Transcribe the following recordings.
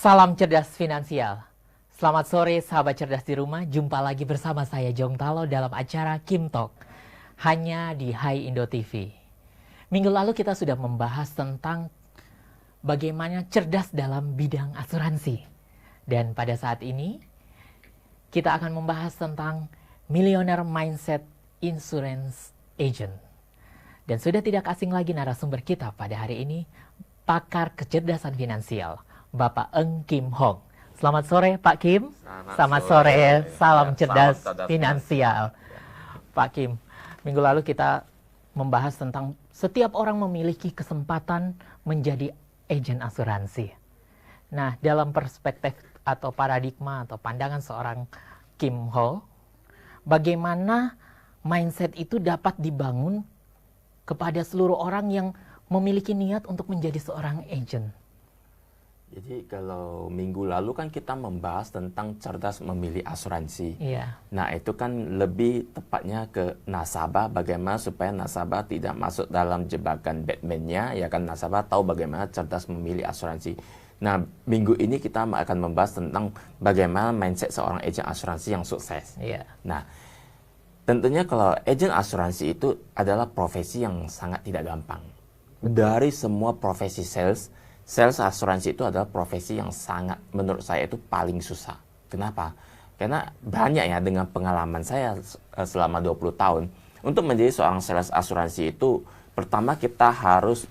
Salam cerdas finansial. Selamat sore sahabat cerdas di rumah. Jumpa lagi bersama saya Jong Talo dalam acara Kim Talk. Hanya di Hai Indo TV. Minggu lalu kita sudah membahas tentang bagaimana cerdas dalam bidang asuransi. Dan pada saat ini kita akan membahas tentang Millionaire Mindset Insurance Agent. Dan sudah tidak asing lagi narasumber kita pada hari ini, pakar kecerdasan finansial, Bapak Eng Kim Hong. Selamat sore Pak Kim. Selamat sore. Salam cerdas finansial. Pak Kim, minggu lalu kita membahas tentang setiap orang memiliki kesempatan menjadi agen asuransi. Nah, dalam perspektif atau paradigma atau pandangan seorang Kim Hong, bagaimana mindset itu dapat dibangun kepada seluruh orang yang memiliki niat untuk menjadi seorang agen? Jadi kalau minggu lalu kan kita membahas tentang cerdas memilih asuransi. Iya. Nah itu kan lebih tepatnya ke nasabah, bagaimana supaya nasabah tidak masuk dalam jebakan Batman-nya, ya kan, nasabah tahu bagaimana cerdas memilih asuransi. Nah minggu ini kita akan membahas tentang bagaimana mindset seorang agen asuransi yang sukses. Iya. Nah tentunya kalau agen asuransi itu adalah profesi yang sangat tidak gampang. Dari semua profesi sales asuransi itu adalah profesi yang sangat, menurut saya itu paling susah. Kenapa? Karena banyak ya, dengan pengalaman saya selama 20 tahun. Untuk menjadi seorang sales asuransi itu, pertama kita harus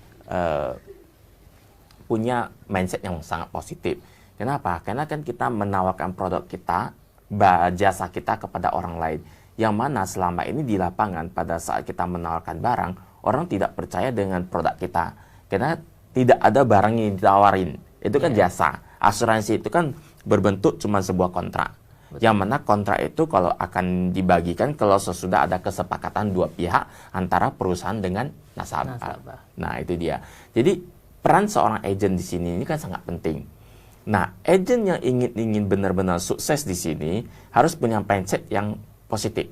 punya mindset yang sangat positif. Kenapa? Karena kan kita menawarkan produk kita, jasa kita kepada orang lain. Yang mana selama ini di lapangan pada saat kita menawarkan barang, orang tidak percaya dengan produk kita. Karena tidak ada barang yang ditawarin. Itu kan jasa. Asuransi itu kan berbentuk cuma sebuah kontrak. Betul. Yang mana kontrak itu kalau akan dibagikan kalau sesudah ada kesepakatan dua pihak antara perusahaan dengan nasabah. Nah, itu dia. Jadi peran seorang agen di sini ini kan sangat penting. Nah, agen yang ingin benar-benar sukses di sini harus punya mindset yang positif.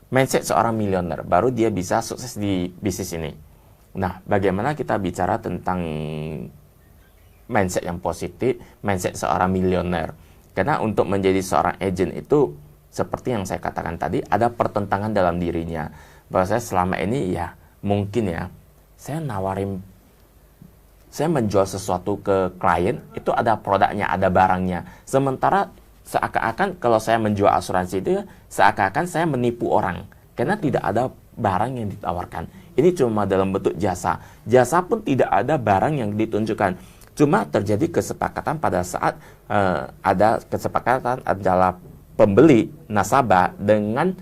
Mindset seorang miliuner, baru dia bisa sukses di bisnis ini. Nah, bagaimana kita bicara tentang mindset yang positif, mindset seorang miliuner. Karena untuk menjadi seorang agen itu, seperti yang saya katakan tadi, ada pertentangan dalam dirinya. Bahwa saya selama ini ya, mungkin ya, saya menjual sesuatu ke klien, itu ada produknya, ada barangnya. Sementara seakan-akan kalau saya menjual asuransi itu, seakan-akan saya menipu orang. Karena tidak ada barang yang ditawarkan. Ini cuma dalam bentuk jasa. Jasa pun tidak ada barang yang ditunjukkan. Cuma terjadi kesepakatan pada saat ada kesepakatan adalah pembeli nasabah dengan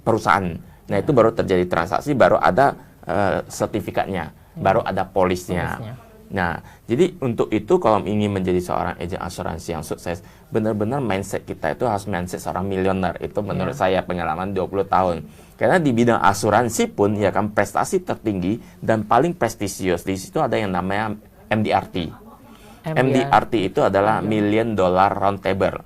perusahaan. Nah itu baru terjadi transaksi, baru ada sertifikatnya, baru ada polisnya. Nah, jadi untuk itu kalau ingin menjadi seorang agen asuransi yang sukses, benar-benar mindset kita itu harus mindset seorang miliuner. Itu menurut saya pengalaman 20 tahun. Karena di bidang asuransi pun ya kan prestasi tertinggi dan paling prestisius di situ ada yang namanya MDRT. MDRT itu adalah Million Dollar Round Table.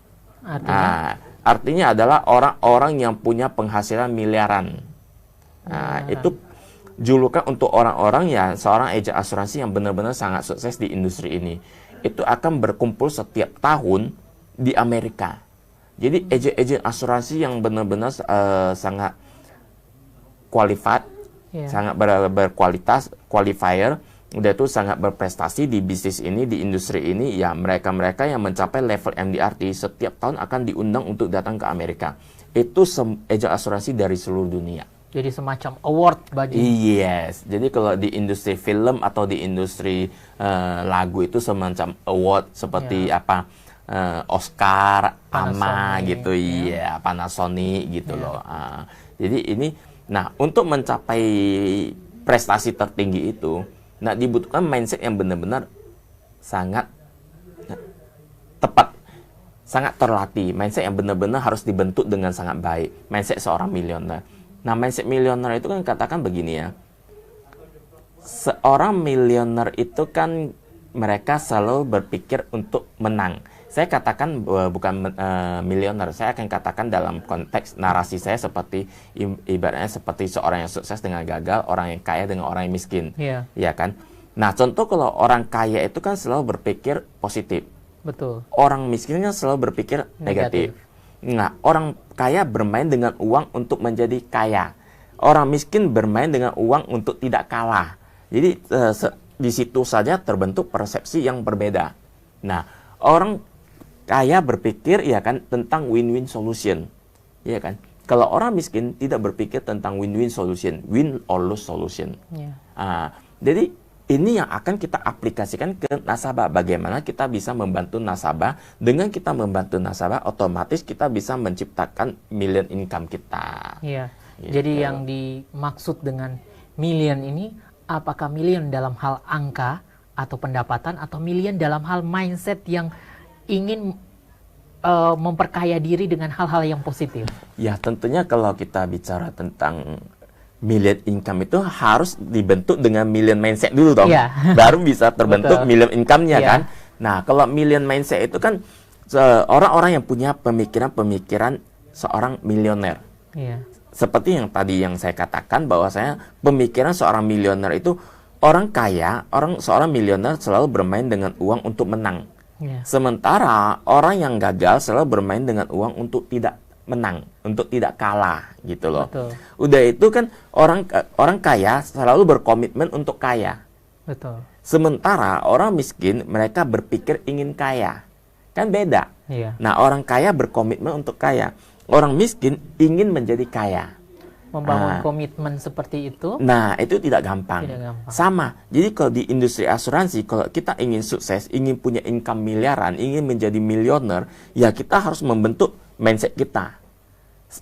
Artinya adalah orang-orang yang punya penghasilan miliaran. Nah, itu julukan untuk orang-orang ya seorang agen asuransi yang benar-benar sangat sukses di industri ini. Itu akan berkumpul setiap tahun di Amerika. Jadi agen-agen asuransi yang benar-benar sangat qualified, sangat berkualitas, qualifier, udah itu sangat berprestasi di bisnis ini, di industri ini, ya mereka-mereka yang mencapai level MDRT setiap tahun akan diundang untuk datang ke Amerika. Itu agen asuransi dari seluruh dunia. Jadi semacam award bagi. Yes. Jadi kalau di industri film atau di industri lagu itu semacam award seperti Oscar, AMA gitu, Panasonic gitu loh. Jadi ini, nah untuk mencapai prestasi tertinggi itu, nah dibutuhkan mindset yang benar-benar sangat tepat, sangat terlatih. Mindset yang benar-benar harus dibentuk dengan sangat baik. Mindset seorang miliuner. Nah, mindset miliuner itu kan katakan begini ya. Seorang miliuner itu kan mereka selalu berpikir untuk menang. Saya katakan bukan miliuner, saya akan katakan dalam konteks narasi saya seperti ibaratnya seperti seorang yang sukses dengan gagal, orang yang kaya dengan orang yang miskin. Ya kan? Nah, contoh kalau orang kaya itu kan selalu berpikir positif. Betul. Orang miskin kan selalu berpikir negatif. Nah, orang kaya bermain dengan uang untuk menjadi kaya. Orang miskin bermain dengan uang untuk tidak kalah. Jadi di situ saja terbentuk persepsi yang berbeda. Nah, orang kaya berpikir ya kan tentang win-win solution. Ya kan? Kalau orang miskin tidak berpikir tentang win-win solution, win or lose solution. Jadi ini yang akan kita aplikasikan ke nasabah. Bagaimana kita bisa membantu nasabah. Dengan kita membantu nasabah, otomatis kita bisa menciptakan million income kita. Iya. Gitu. Jadi yang dimaksud dengan million ini, apakah million dalam hal angka atau pendapatan, atau million dalam hal mindset yang ingin memperkaya diri dengan hal-hal yang positif? Ya, tentunya kalau kita bicara tentang million income itu harus dibentuk dengan million mindset dulu dong. Yeah. Baru bisa terbentuk million income-nya kan. Nah, kalau million mindset itu kan orang-orang yang punya pemikiran-pemikiran seorang milioner. Seperti yang tadi yang saya katakan, bahwa saya pemikiran seorang milioner itu orang kaya, seorang milioner selalu bermain dengan uang untuk menang. Sementara orang yang gagal selalu bermain dengan uang untuk tidak menang, untuk tidak kalah gitu loh. Betul. Udah itu kan orang kaya selalu berkomitmen untuk kaya. Betul. Sementara orang miskin mereka berpikir ingin kaya. Kan beda. Nah, orang kaya berkomitmen untuk kaya. Orang miskin ingin menjadi kaya. Membangun komitmen seperti itu. Nah, itu tidak gampang. Sama. Jadi kalau di industri asuransi, kalau kita ingin sukses, ingin punya income miliaran, ingin menjadi milioner, ya kita harus membentuk mindset kita.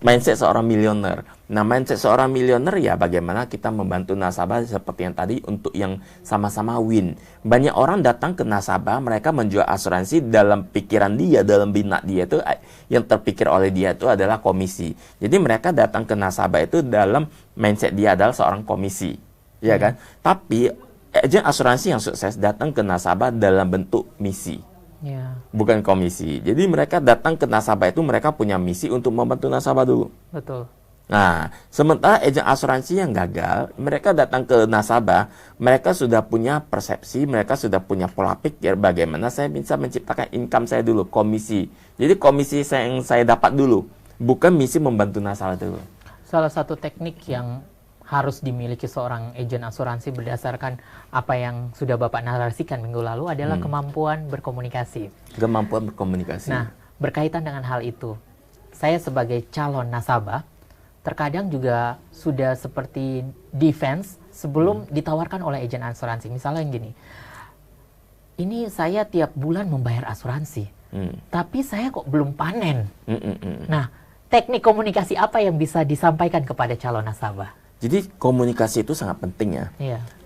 Mindset seorang milioner. Nah, mindset seorang milioner ya bagaimana kita membantu nasabah seperti yang tadi untuk yang sama-sama win. Banyak orang datang ke nasabah, mereka menjual asuransi dalam pikiran dia, dalam benak dia itu yang terpikir oleh dia itu adalah komisi. Jadi mereka datang ke nasabah itu dalam mindset dia adalah seorang komisi. Ya kan? Tapi agen asuransi yang sukses datang ke nasabah dalam bentuk misi. Bukan komisi. Jadi mereka datang ke nasabah itu mereka punya misi untuk membantu nasabah dulu. Betul. Nah, sementara agen asuransi yang gagal, mereka datang ke nasabah, mereka sudah punya persepsi, mereka sudah punya pola pikir bagaimana saya bisa menciptakan income saya dulu, komisi. Jadi komisi yang saya dapat dulu, bukan misi membantu nasabah dulu. Salah satu teknik yang harus dimiliki seorang agen asuransi berdasarkan apa yang sudah Bapak narasikan minggu lalu adalah kemampuan berkomunikasi. Kemampuan berkomunikasi. Nah, berkaitan dengan hal itu, saya sebagai calon nasabah, terkadang juga sudah seperti defense sebelum ditawarkan oleh agen asuransi. Misalnya yang gini, ini saya tiap bulan membayar asuransi, tapi saya kok belum panen. Nah, teknik komunikasi apa yang bisa disampaikan kepada calon nasabah? Jadi komunikasi itu sangat penting ya.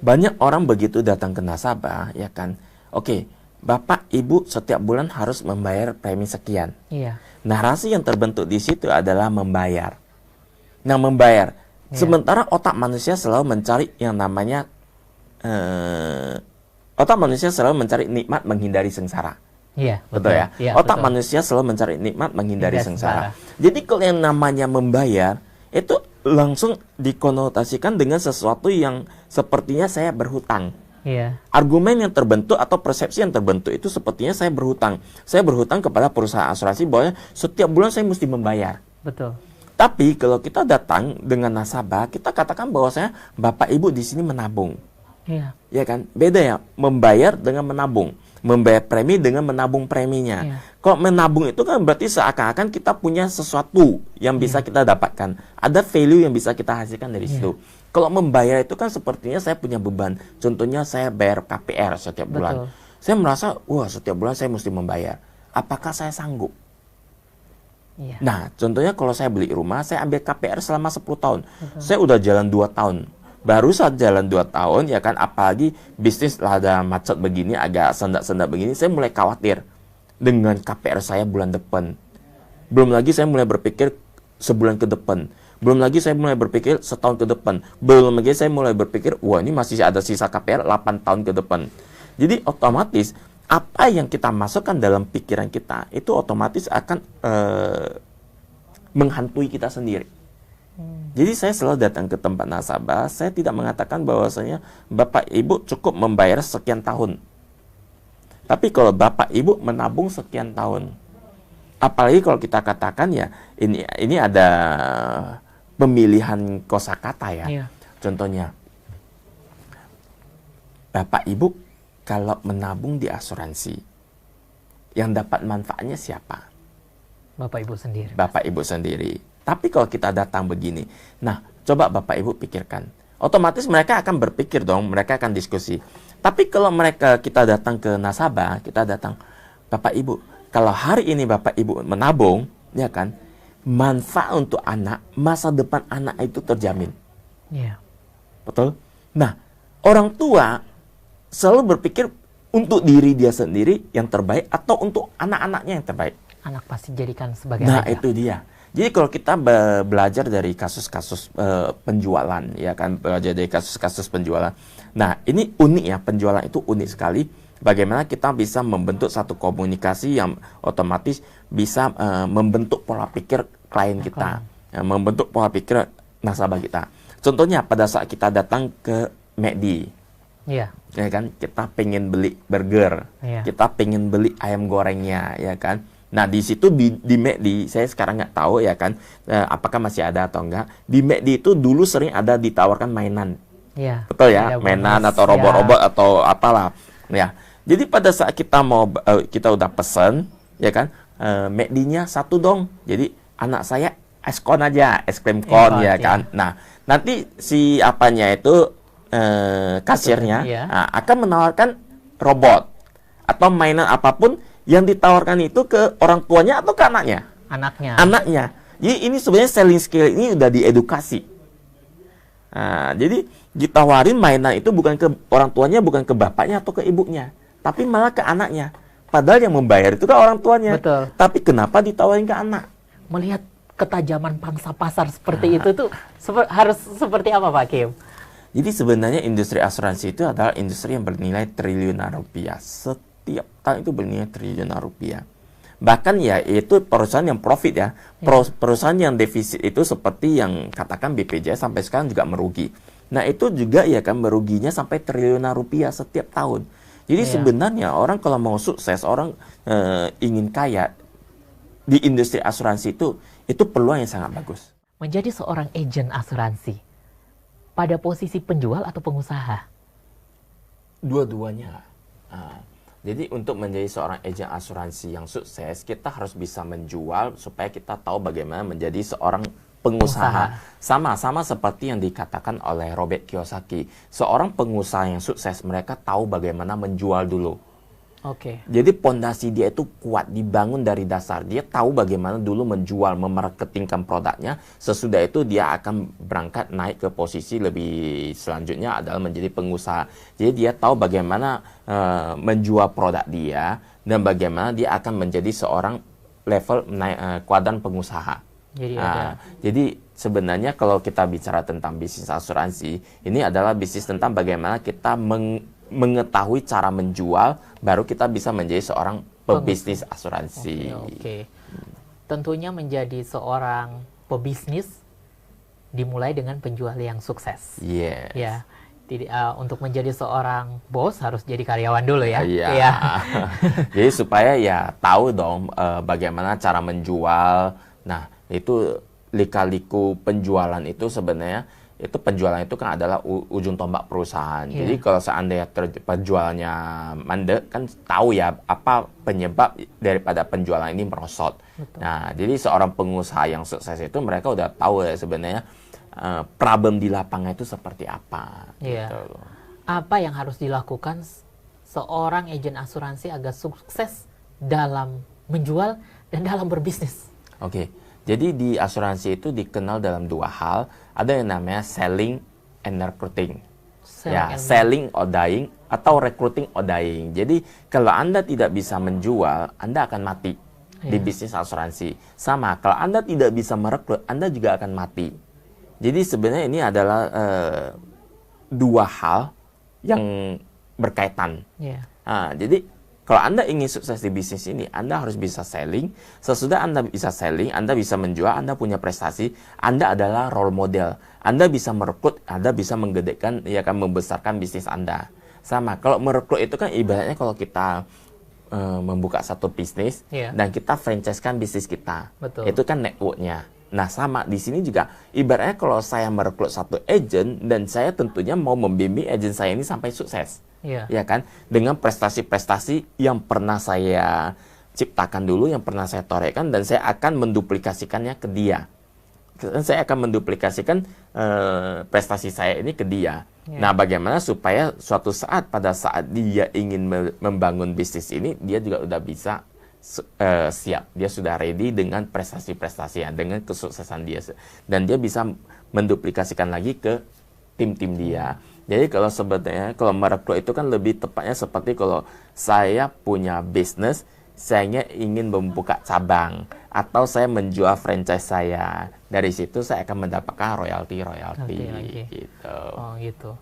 Banyak orang begitu datang ke nasabah, ya kan, oke, Bapak, Ibu setiap bulan harus membayar premi sekian. Narasi yang terbentuk di situ adalah membayar. Nah, membayar. Sementara otak manusia selalu mencari yang namanya otak manusia selalu mencari nikmat menghindari sengsara. Betul ya? Otak manusia selalu mencari nikmat menghindari sengsara. Jadi kalau yang namanya membayar itu langsung dikonotasikan dengan sesuatu yang sepertinya saya berhutang. Argumen yang terbentuk atau persepsi yang terbentuk itu sepertinya saya berhutang. Saya berhutang kepada perusahaan asuransi bahwa setiap bulan saya mesti membayar. Betul. Tapi kalau kita datang dengan nasabah, kita katakan bahwa saya Bapak Ibu di sini menabung. Ya kan? Beda ya, membayar dengan menabung. Membayar premi dengan menabung preminya. Kalau menabung itu kan berarti seakan-akan kita punya sesuatu yang bisa kita dapatkan. Ada value yang bisa kita hasilkan dari situ. Kalau membayar itu kan sepertinya saya punya beban. Contohnya saya bayar KPR setiap bulan. Saya merasa, wah setiap bulan saya mesti membayar. Apakah saya sanggup? Nah, contohnya kalau saya beli rumah, saya ambil KPR selama 10 tahun. Saya udah jalan 2 tahun. Baru saat jalan 2 tahun, ya kan, apalagi bisnis ada macet begini, agak sendak-sendak begini, saya mulai khawatir dengan KPR saya bulan depan. Belum lagi saya mulai berpikir sebulan ke depan. Belum lagi saya mulai berpikir setahun ke depan. Belum lagi saya mulai berpikir, wah ini masih ada sisa KPR 8 tahun ke depan. Jadi otomatis, apa yang kita masukkan dalam pikiran kita, itu otomatis akan menghantui kita sendiri. Jadi saya selalu datang ke tempat nasabah, saya tidak mengatakan bahwasanya Bapak Ibu cukup membayar sekian tahun. Tapi kalau Bapak Ibu menabung sekian tahun, apalagi kalau kita katakan ya ini ada pemilihan kosakata ya. Iya. Contohnya, Bapak Ibu kalau menabung di asuransi, yang dapat manfaatnya siapa? Bapak Ibu sendiri. Bapak Ibu sendiri. Tapi kalau kita datang begini, nah coba Bapak Ibu pikirkan, otomatis mereka akan berpikir dong, mereka akan diskusi. Tapi kalau kita datang ke nasabah, kita datang, Bapak Ibu, kalau hari ini Bapak Ibu menabung, ya kan, manfaat untuk anak, masa depan anak itu terjamin. Iya. Betul? Nah, orang tua selalu berpikir untuk diri dia sendiri yang terbaik atau untuk anak-anaknya yang terbaik. Anak pasti jadikan sebagai Nah, raja. itu dia. Jadi kalau kita belajar dari kasus-kasus penjualan, ya kan, belajar dari kasus-kasus penjualan. Nah, ini unik ya, penjualan itu unik sekali. Bagaimana kita bisa membentuk satu komunikasi yang otomatis bisa membentuk pola pikir klien kita, membentuk pola pikir nasabah kita. Contohnya pada saat kita datang ke McD, Iya. ya kan, kita pengen beli burger, Iya. kita pengen beli ayam gorengnya, ya kan. Nah, di situ di McD, saya sekarang nggak tahu ya kan, apakah masih ada atau enggak. Di McD itu dulu sering ada ditawarkan mainan. Iya. Betul ya, Ada mainan bonus, atau robot-robot atau apalah. Ya. Jadi pada saat kita kita udah pesen, ya kan, McD-nya satu dong. Jadi anak saya es kon aja, es krim kon, ya kan. Nah, nanti si apanya itu kasirnya akan menawarkan robot atau mainan apapun yang ditawarkan itu ke orang tuanya atau ke anaknya? Anaknya. Jadi ini sebenarnya selling skill ini udah diedukasi. Nah, jadi ditawarin mainan itu bukan ke orang tuanya, bukan ke bapaknya atau ke ibunya, tapi malah ke anaknya. Padahal yang membayar itu kan orang tuanya. Betul. Tapi kenapa ditawarin ke anak? Melihat ketajaman pangsa pasar seperti itu tuh harus seperti apa, Pak Kim? Jadi sebenarnya industri asuransi itu adalah industri yang bernilai triliunan rupiah. Setiap tahun itu bernilai triliunan rupiah. Bahkan ya itu perusahaan yang profit ya. Perusahaan yang defisit itu seperti yang katakan BPJS sampai sekarang juga merugi. Nah itu juga ya kan meruginya sampai triliunan rupiah setiap tahun. Jadi sebenarnya orang kalau mau sukses, orang ingin kaya di industri asuransi itu peluang yang sangat bagus. Menjadi seorang agen asuransi, pada posisi penjual atau pengusaha? Dua-duanya. Jadi untuk menjadi seorang agen asuransi yang sukses, kita harus bisa menjual supaya kita tahu bagaimana menjadi seorang pengusaha. Sama seperti yang dikatakan oleh Robert Kiyosaki. Seorang pengusaha yang sukses, mereka tahu bagaimana menjual dulu. Oke. Jadi pondasi dia itu kuat, dibangun dari dasar. Dia tahu bagaimana dulu menjual, memarketingkan produknya. Sesudah itu dia akan berangkat naik ke posisi lebih selanjutnya adalah menjadi pengusaha. Jadi dia tahu bagaimana menjual produk dia dan bagaimana dia akan menjadi seorang level kuadran pengusaha. Jadi sebenarnya kalau kita bicara tentang bisnis asuransi, ini adalah bisnis tentang bagaimana kita mengetahui cara menjual, baru kita bisa menjadi seorang pebisnis asuransi. Oke. Tentunya menjadi seorang pebisnis dimulai dengan penjual yang sukses. Yes. Ya. Untuk menjadi seorang bos harus jadi karyawan dulu ya. Iya. Jadi supaya ya tahu dong bagaimana cara menjual. Nah, itu lika-liku penjualan itu sebenarnya itu penjualan itu kan adalah ujung tombak perusahaan. Jadi kalau seandainya penjualnya mandek, kan tahu ya apa penyebab daripada penjualan ini merosot. Betul. Nah, jadi seorang pengusaha yang sukses itu mereka udah tahu ya sebenarnya problem di lapangan itu seperti apa. Gitu. Apa yang harus dilakukan seorang agen asuransi agar sukses dalam menjual dan dalam berbisnis? Oke. Jadi di asuransi itu dikenal dalam dua hal. Ada yang namanya selling and recruiting. Selling or dying atau recruiting or dying. Jadi kalau Anda tidak bisa menjual, Anda akan mati di bisnis asuransi. Sama, kalau Anda tidak bisa merekrut, Anda juga akan mati. Jadi sebenarnya ini adalah dua hal yang berkaitan. Jadi kalau Anda ingin sukses di bisnis ini, Anda harus bisa selling. Sesudah Anda bisa selling, Anda bisa menjual, Anda punya prestasi, Anda adalah role model. Anda bisa merekrut, Anda bisa menggedekkan, ya kan membesarkan bisnis Anda. Sama, kalau merekrut itu kan ibaratnya kalau kita membuka satu bisnis dan kita franchise-kan bisnis kita. Betul. Itu kan network-nya. Nah, sama di sini juga ibaratnya kalau saya merekrut satu agent dan saya tentunya mau membimbing agent saya ini sampai sukses. Ya kan? Dengan prestasi-prestasi yang pernah saya ciptakan dulu, yang pernah saya torehkan, dan saya akan menduplikasikannya ke dia. Saya akan menduplikasikan prestasi saya ini ke dia. Nah, bagaimana supaya suatu saat pada saat dia ingin membangun bisnis ini, dia juga udah bisa siap. Dia sudah ready dengan prestasi-prestasinya, dengan kesuksesan dia. Dan dia bisa menduplikasikan lagi ke tim-tim dia. Jadi kalau sebetulnya, kalau merekrut itu kan lebih tepatnya seperti kalau saya punya bisnis, saya ingin membuka cabang, atau saya menjual franchise saya. Dari situ saya akan mendapatkan royalti gitu. Oh gitu.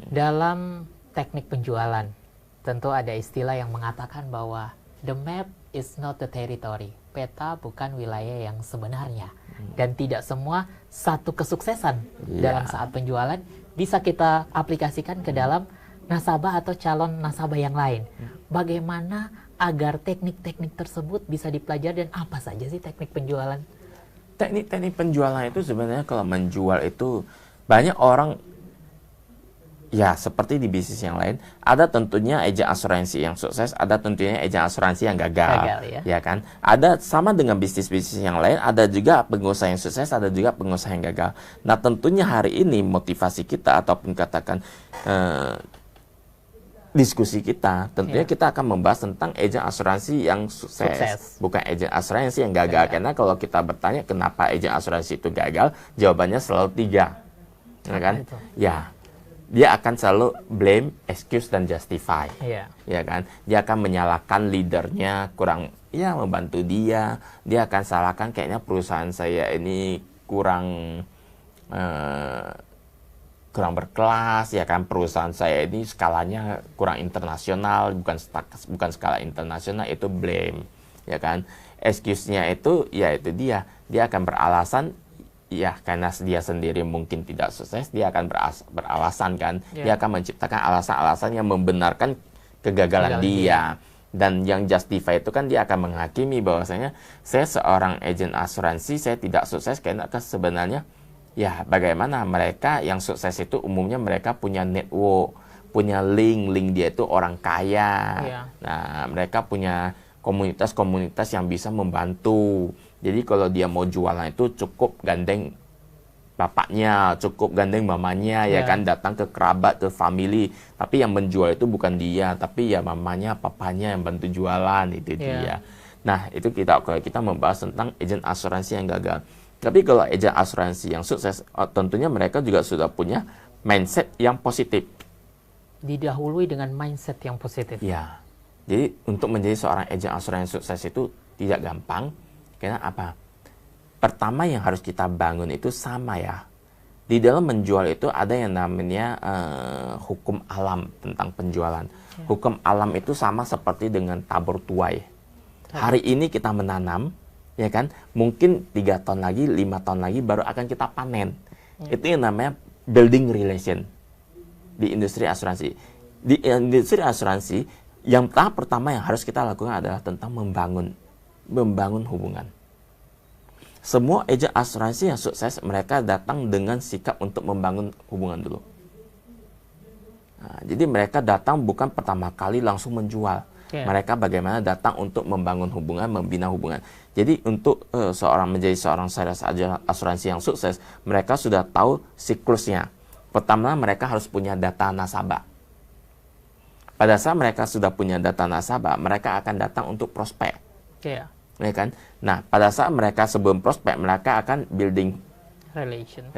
Dalam teknik penjualan, tentu ada istilah yang mengatakan bahwa the map is not the territory. Peta bukan wilayah yang sebenarnya. Dan tidak semua satu kesuksesan dalam saat penjualan bisa kita aplikasikan ke dalam nasabah atau calon nasabah yang lain. Bagaimana agar teknik-teknik tersebut bisa dipelajari, dan apa saja sih teknik penjualan? Teknik-teknik penjualan itu sebenarnya kalau menjual itu banyak orang, ya seperti di bisnis yang lain, ada tentunya agen asuransi yang sukses, ada tentunya agen asuransi yang gagal ya kan? Ada sama dengan bisnis-bisnis yang lain, ada juga pengusaha yang sukses, ada juga pengusaha yang gagal. Nah, tentunya hari ini motivasi kita ataupun katakan diskusi kita, tentunya kita akan membahas tentang agen asuransi yang sukses, bukan agen asuransi yang gagal. Karena kalau kita bertanya kenapa agen asuransi itu gagal, jawabannya selalu 3, ya kan? Ya, dia akan selalu blame, excuse, dan justify, ya kan? Dia akan menyalahkan leadernya kurang, membantu dia. Dia akan salahkan kayaknya perusahaan saya ini kurang berkelas, ya kan, perusahaan saya ini skalanya kurang internasional, bukan skala internasional, itu blame, ya kan. Excuse-nya itu, ya itu dia akan beralasan, ya karena dia sendiri mungkin tidak sukses, dia akan beralasan kan, dia akan menciptakan alasan-alasan yang membenarkan kegagalan dia. Dan yang justify itu kan dia akan menghakimi bahwasanya saya seorang agen asuransi, saya tidak sukses karena sebenarnya ya, bagaimana mereka yang sukses itu umumnya mereka punya network, punya link dia itu orang kaya. Nah, mereka punya komunitas-komunitas yang bisa membantu. Jadi kalau dia mau jualan itu cukup gandeng bapaknya, cukup gandeng mamanya, ya kan, datang ke kerabat, ke family. Tapi yang menjual itu bukan dia, tapi ya mamanya, papanya yang bantu jualan, itu dia. Nah, itu kita membahas tentang agen asuransi yang gagal. Tapi kalau agen asuransi yang sukses, tentunya mereka juga sudah punya mindset yang positif. Didahului dengan mindset yang positif. Ya, jadi untuk menjadi seorang agen asuransi sukses itu tidak gampang. Karena apa? Pertama yang harus kita bangun itu sama ya. Di dalam menjual itu ada yang namanya hukum alam tentang penjualan. Hukum alam itu sama seperti dengan tabur tuai. Hari ini kita menanam, ya kan, mungkin 3 tahun lagi, 5 tahun lagi baru akan kita panen. Itu yang namanya building relation di industri asuransi. Di industri asuransi, yang tahap pertama yang harus kita lakukan adalah tentang membangun hubungan. Semua agen asuransi yang sukses, mereka datang dengan sikap untuk membangun hubungan dulu. Nah, jadi mereka datang bukan pertama kali langsung menjual. Mereka bagaimana datang untuk membangun hubungan, membina hubungan. Jadi untuk menjadi seorang sales asuransi yang sukses, mereka sudah tahu siklusnya. Pertama, mereka harus punya data nasabah. Pada saat mereka sudah punya data nasabah, mereka akan datang untuk prospek. Ya kan? Nah, pada saat mereka sebelum prospek, mereka akan building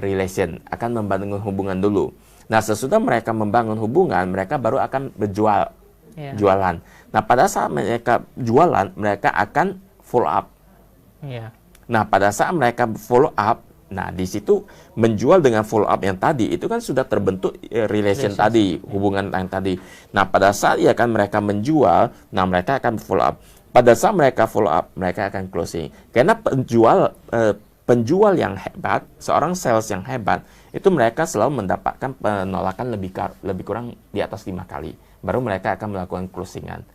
relation, akan membangun hubungan dulu. Nah, sesudah mereka membangun hubungan, mereka baru akan jualan. Nah, pada saat mereka jualan, mereka akan follow up. Nah, pada saat mereka follow up, nah di situ menjual dengan follow up yang tadi itu kan sudah terbentuk relation tadi, hubungan yang tadi. Nah, pada saat kan mereka menjual, nah mereka akan follow up. Pada saat mereka follow up, mereka akan closing. Karena penjual yang hebat, seorang sales yang hebat, itu mereka selalu mendapatkan penolakan lebih kurang di atas 5 kali. Baru mereka akan melakukan closingan.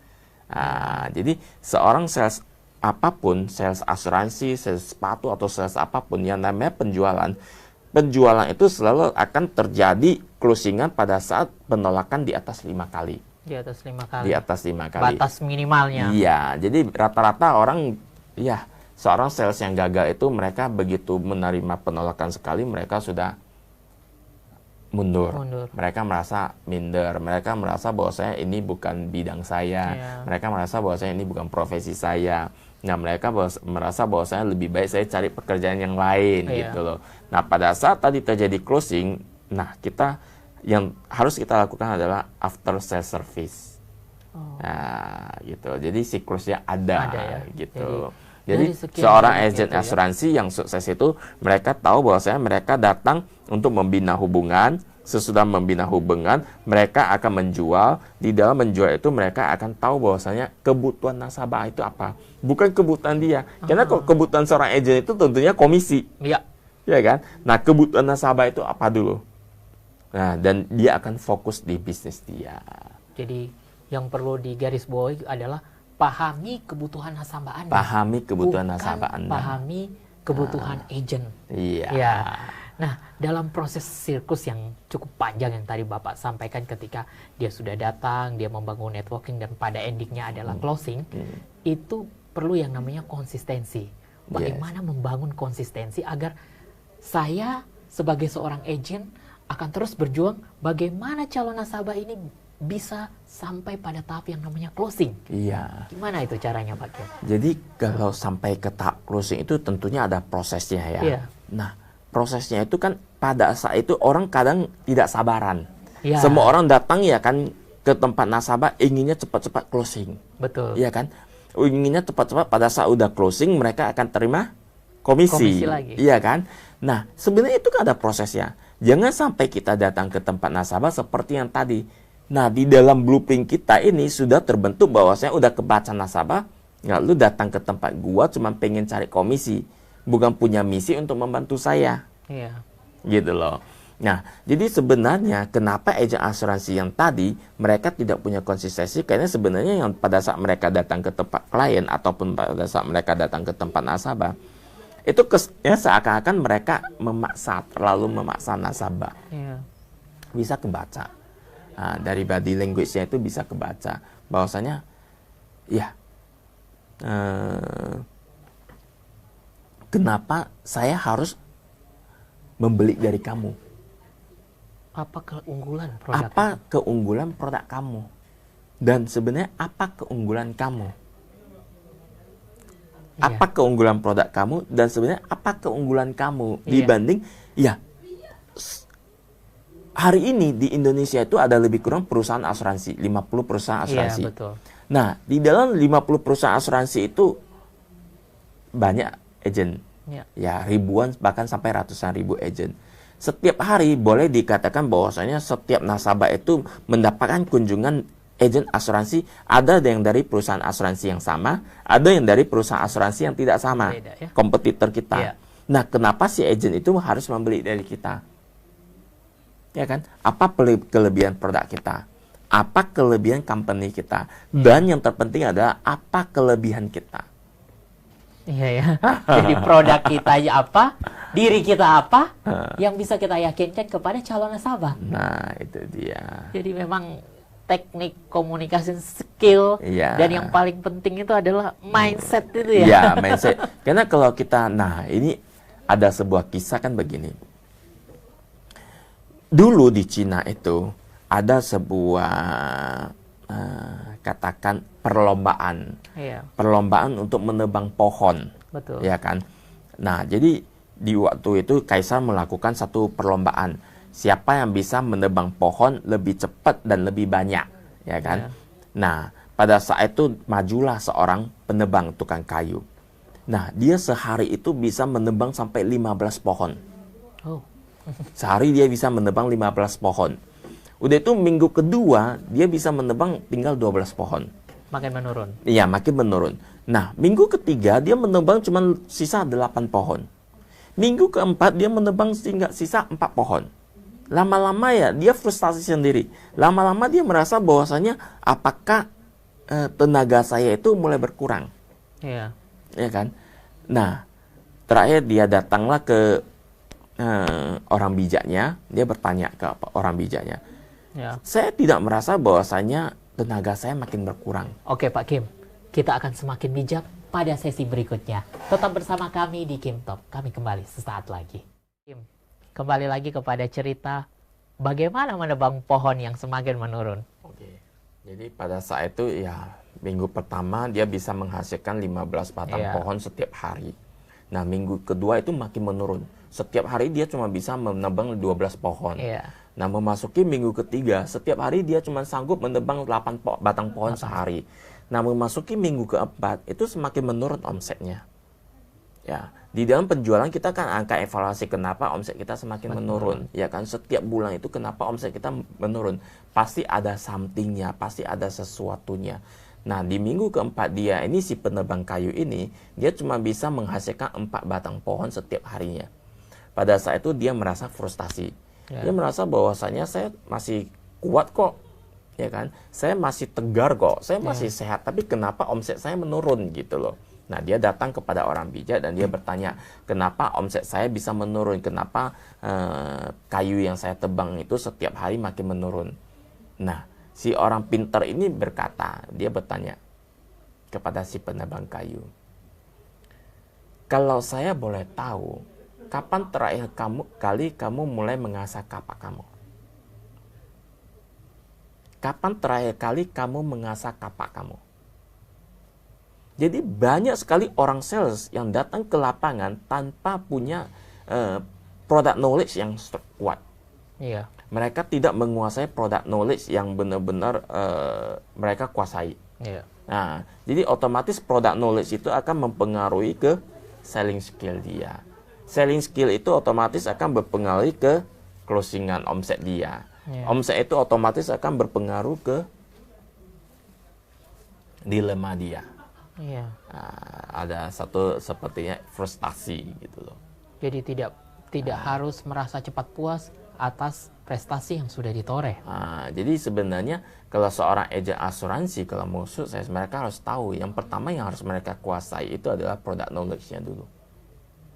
Nah, jadi seorang sales apapun, sales asuransi, sales sepatu atau sales apapun yang namanya penjualan itu selalu akan terjadi closingan pada saat penolakan di atas 5 kali. Di atas 5 kali. Di atas 5 kali. Batas minimalnya. Iya, jadi rata-rata orang, ya, seorang sales yang gagal itu mereka begitu menerima penolakan sekali, mereka sudah mundur. Mereka merasa minder, mereka merasa bahwasanya ini bukan bidang saya, mereka merasa bahwasanya ini bukan profesi saya. Nah, mereka merasa bahwasanya lebih baik saya cari pekerjaan yang lain, gitu loh. Nah, pada saat tadi terjadi closing, nah yang harus kita lakukan adalah after sales service. Nah, gitu. Jadi siklusnya ada gitu. Jadi seorang agen asuransi yang sukses itu mereka tahu bahwasanya mereka datang untuk membina hubungan. Sesudah membina hubungan, mereka akan menjual. Di dalam menjual itu mereka akan tahu bahwasanya kebutuhan nasabah itu apa, bukan kebutuhan dia. Karena kebutuhan seorang agen itu tentunya komisi. Iya. Ya kan? Nah, kebutuhan nasabah itu apa dulu? Nah, dan dia akan fokus di bisnis dia. Jadi yang perlu digarisbawahi adalah pahami kebutuhan nasabah Anda. Pahami kebutuhan nasabah Anda. Pahami kebutuhan agent. Iya. Ya. Nah, dalam proses sirkus yang cukup panjang yang tadi Bapak sampaikan ketika dia sudah datang, dia membangun networking dan pada endingnya adalah closing, itu perlu yang namanya konsistensi. Bagaimana membangun konsistensi agar saya sebagai seorang agent akan terus berjuang bagaimana calon nasabah ini bisa sampai pada tahap yang namanya closing. Iya. Gimana itu caranya, Pak Kiai? Jadi kalau sampai ke tahap closing itu tentunya ada prosesnya ya. Iya. Nah, prosesnya itu kan pada saat itu orang kadang tidak sabaran. Iya. Semua orang datang ya kan ke tempat nasabah inginnya cepat-cepat closing. Betul. Iya kan? Inginnya cepat-cepat pada saat udah closing mereka akan terima komisi lagi. Iya kan? Nah, sebenarnya itu kan ada prosesnya. Jangan sampai kita datang ke tempat nasabah seperti yang tadi. Nah, di dalam blueprint kita ini sudah terbentuk bahwa saya udah kebaca nasabah, nggak lu datang ke tempat gua cuma pengen cari komisi, bukan punya misi untuk membantu saya. Iya. Gitu loh. Nah, jadi sebenarnya kenapa agen asuransi yang tadi mereka tidak punya konsistensi? Karena sebenarnya yang pada saat mereka datang ke tempat klien ataupun pada saat mereka datang ke tempat nasabah, itu seakan-akan mereka terlalu memaksa nasabah. Iya. Bisa kebaca. Nah, dari body language-nya itu bisa kebaca bahwasanya ya kenapa saya harus membeli dari kamu? Apa keunggulan produk? Apa keunggulan produk kamu? Dan sebenarnya apa keunggulan kamu? Iya. Apa keunggulan produk kamu dan sebenarnya apa keunggulan kamu dibanding hari ini di Indonesia itu ada lebih kurang perusahaan asuransi, 50 perusahaan asuransi. Iya, betul. Nah, di dalam 50 perusahaan asuransi itu banyak agen. Ya, ribuan bahkan sampai ratusan ribu agen. Setiap hari boleh dikatakan bahwasanya setiap nasabah itu mendapatkan kunjungan agen asuransi, ada yang dari perusahaan asuransi yang sama, ada yang dari perusahaan asuransi yang tidak sama. Beda, ya? Kompetitor kita. Iya. Nah, kenapa si agen itu harus membeli dari kita? Ya kan? Apa kelebihan produk kita? Apa kelebihan company kita? Dan yang terpenting adalah apa kelebihan kita? Iya ya. Jadi produk kita apa, diri kita apa, yang bisa kita yakinkan kepada calon nasabah. Nah, itu dia. Jadi memang teknik komunikasi skill dan yang paling penting itu adalah mindset itu ya. Iya, mindset. Karena kalau kita, ini ada sebuah kisah kan begini. Dulu di Cina itu ada sebuah katakan perlombaan, perlombaan untuk menebang pohon, betul, ya kan? Nah, jadi di waktu itu Kaisar melakukan satu perlombaan, siapa yang bisa menebang pohon lebih cepat dan lebih banyak, ya kan? Nah, pada saat itu majulah seorang penebang tukang kayu. Nah, dia sehari itu bisa menebang sampai 15 pohon. Sehari dia bisa menebang 15 pohon. Udah itu minggu kedua dia bisa menebang tinggal 12 pohon. Makin menurun. Iya, makin menurun. Nah, minggu ketiga dia menebang cuma sisa 8 pohon. Minggu keempat dia menebang sisa 4 pohon. Lama-lama ya dia frustasi sendiri. Lama-lama dia merasa bahwasanya apakah tenaga saya itu mulai berkurang. Iya. Ya kan? Nah, terakhir dia datanglah ke orang bijaknya, dia bertanya ke orang bijaknya. Ya. Saya tidak merasa bahwasanya tenaga saya makin berkurang. Oke Pak Kim, kita akan semakin bijak pada sesi berikutnya. Tetap bersama kami di Kim Talk. Kami kembali sesaat lagi. Kim, kembali lagi kepada cerita bagaimana menebang pohon yang semakin menurun. Oke. Jadi pada saat itu ya minggu pertama dia bisa menghasilkan 15 batang pohon setiap hari. Nah, minggu kedua itu makin menurun. Setiap hari dia cuma bisa menebang 12 pohon. Nah, memasuki minggu ketiga, setiap hari dia cuma sanggup menebang 8 batang pohon sehari. Nah, memasuki minggu keempat, itu semakin menurun omsetnya. Ya, di dalam penjualan kita kan angka evaluasi kenapa omset kita semakin menurun. Ya kan, setiap bulan itu kenapa omset kita menurun. Pasti ada something-nya, pasti ada sesuatunya. Nah, di minggu keempat dia ini, si penebang kayu ini, dia cuma bisa menghasilkan 4 batang pohon setiap harinya. Pada saat itu dia merasa frustasi. Dia merasa bahwasanya saya masih kuat kok. Ya kan? Saya masih tegar kok. Saya masih sehat, tapi kenapa omset saya menurun gitu loh. Nah, dia datang kepada orang bijak dan dia bertanya, kenapa omset saya bisa menurun? Kenapa kayu yang saya tebang itu setiap hari makin menurun? Nah, si orang pintar ini berkata, dia bertanya kepada si penebang kayu, kalau saya boleh tahu, kapan terakhir kali kamu mulai mengasah kapak kamu? Kapan terakhir kali kamu mengasah kapak kamu? Jadi banyak sekali orang sales yang datang ke lapangan tanpa punya product knowledge yang kuat. Iya. Mereka tidak menguasai product knowledge yang benar-benar mereka kuasai. Iya. Nah, jadi otomatis product knowledge itu akan mempengaruhi ke selling skill dia. Selling skill itu otomatis akan berpengaruh ke closingan omset dia. Omset itu otomatis akan berpengaruh ke dilema dia. Iya. Nah, ada satu sepertinya frustasi gitu loh. Jadi tidak harus merasa cepat puas atas prestasi yang sudah ditoreh. Nah, jadi sebenarnya kalau seorang agen asuransi, kalau mau sukses, mereka harus tahu yang pertama yang harus mereka kuasai itu adalah product knowledge-nya dulu.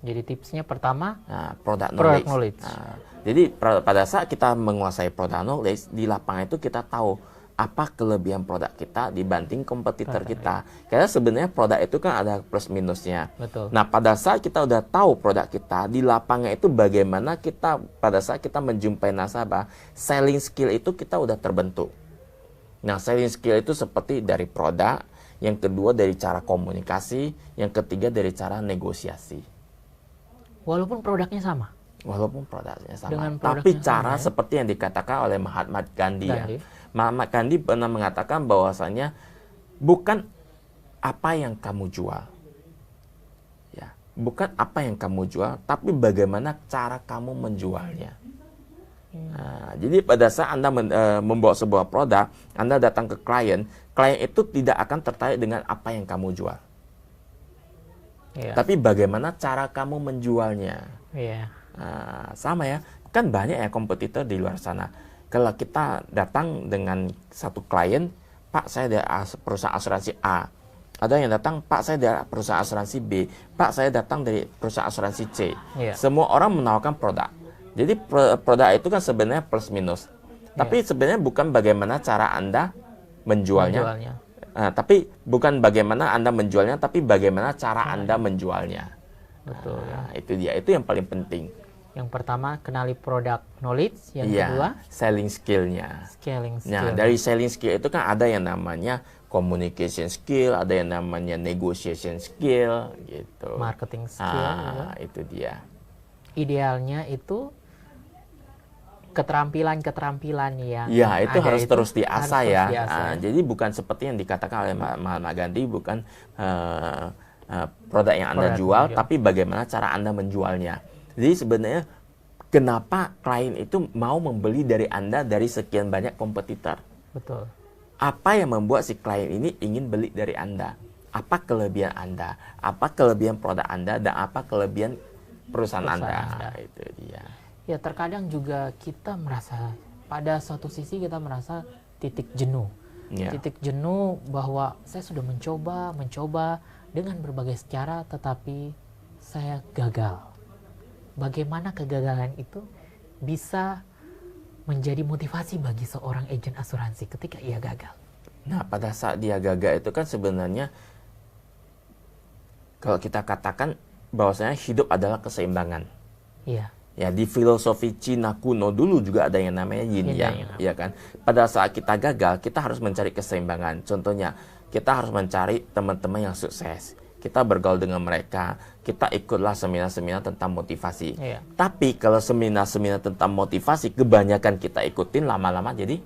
Jadi tipsnya pertama, product knowledge. Nah, jadi pada saat kita menguasai product knowledge, di lapangan itu kita tahu apa kelebihan produk kita dibanding kompetitor kita. Karena sebenarnya produk itu kan ada plus minusnya. Betul. Nah, pada saat kita udah tahu produk kita, di lapangan itu bagaimana kita, pada saat kita menjumpai nasabah, selling skill itu kita udah terbentuk. Nah, selling skill itu seperti dari produk, yang kedua dari cara komunikasi, yang ketiga dari cara negosiasi. Walaupun produknya sama. Walaupun produknya sama. Dengan Tapi produknya cara sama, seperti yang dikatakan oleh Mahatma Gandhi. Ya. Mahatma Gandhi pernah mengatakan bahwasanya bukan apa yang kamu jual. Ya, bukan apa yang kamu jual, tapi bagaimana cara kamu menjualnya. Nah, jadi pada saat Anda membawa sebuah produk, Anda datang ke klien itu tidak akan tertarik dengan apa yang kamu jual. Tapi bagaimana cara kamu menjualnya. Nah, sama ya, kan banyak ya kompetitor di luar sana. Kalau kita datang dengan satu klien, Pak saya dari perusahaan asuransi A. Ada yang datang, Pak saya dari perusahaan asuransi B. Pak saya datang dari perusahaan asuransi C. Semua orang menawarkan produk. Jadi produk itu kan sebenarnya plus minus. Tapi sebenarnya bukan bagaimana cara Anda menjualnya. Tapi bukan bagaimana Anda menjualnya, tapi bagaimana cara Anda menjualnya. Betul. Itu dia, itu yang paling penting. Yang pertama, kenali product knowledge. Yang kedua, selling skill-nya. Nah, dari selling skill itu kan ada yang namanya communication skill, ada yang namanya negotiation skill, gitu. Marketing skill. Itu dia. Idealnya itu keterampilan yang itu harus terus diasah ya. Jadi bukan seperti yang dikatakan oleh Mahatma Gandhi, bukan produk yang Anda jual, tapi bagaimana cara Anda menjualnya. Jadi sebenarnya kenapa klien itu mau membeli dari Anda dari sekian banyak kompetitor? Betul. Apa yang membuat si klien ini ingin beli dari Anda? Apa kelebihan Anda? Apa kelebihan produk Anda dan apa kelebihan perusahaan Anda? Itu dia. Ya, terkadang juga kita merasa pada suatu sisi kita merasa titik jenuh. Ya. Titik jenuh bahwa saya sudah mencoba dengan berbagai cara, tetapi saya gagal. Bagaimana kegagalan itu bisa menjadi motivasi bagi seorang agen asuransi ketika ia gagal? Nah, pada saat dia gagal itu kan sebenarnya kalau kita katakan bahwasanya hidup adalah keseimbangan. Iya. Ya, di filosofi Cina kuno dulu juga ada yang namanya yin yang, ya kan. Pada saat kita gagal, kita harus mencari keseimbangan. Contohnya, kita harus mencari teman-teman yang sukses. Kita bergaul dengan mereka, kita ikutlah seminar-seminar tentang motivasi. Iya. Tapi kalau seminar-seminar tentang motivasi kebanyakan kita ikutin, lama-lama jadi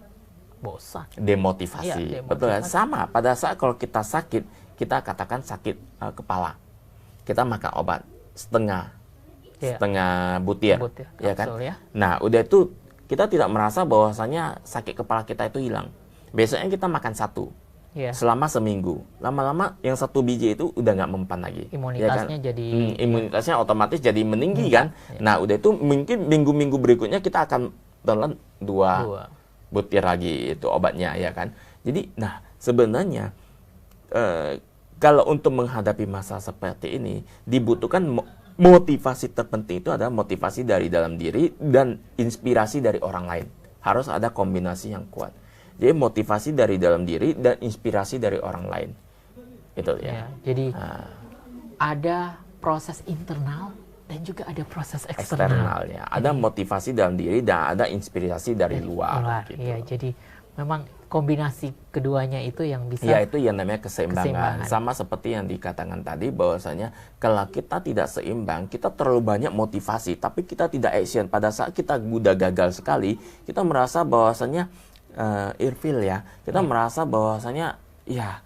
Bosan. demotivasi. Iya, Betul kan? demotivasi. Sama pada saat kalau kita sakit, kita katakan sakit kepala. Kita makan obat setengah butir, ya kan? Kapsul, ya. Nah, udah itu kita tidak merasa bahwasanya sakit kepala kita itu hilang. Besoknya kita makan satu, Iya. selama seminggu. Lama-lama yang satu biji itu udah nggak mempan lagi. Imunitasnya jadi imunitasnya otomatis jadi meninggi kan. Ya. Nah, udah itu mungkin minggu-minggu berikutnya kita akan telan dua butir lagi itu obatnya, ya kan. Jadi, nah sebenarnya kalau untuk menghadapi masalah seperti ini dibutuhkan motivasi terpenting itu adalah motivasi dari dalam diri dan inspirasi dari orang lain. Harus ada kombinasi yang kuat. Jadi motivasi dari dalam diri dan inspirasi dari orang lain. Itu ya. Jadi ada proses internal dan juga ada proses eksternal. Ya. Ada motivasi dalam diri dan ada inspirasi dari luar. Gitu. Iya, jadi memang kombinasi keduanya itu yang bisa. Ya, itu yang namanya keseimbangan. Sama seperti yang dikatakan tadi bahwasanya kalau kita tidak seimbang, kita terlalu banyak motivasi, tapi kita tidak action. Pada saat kita udah gagal sekali, kita merasa bahwasanya ilfil ya. Kita merasa bahwasanya ya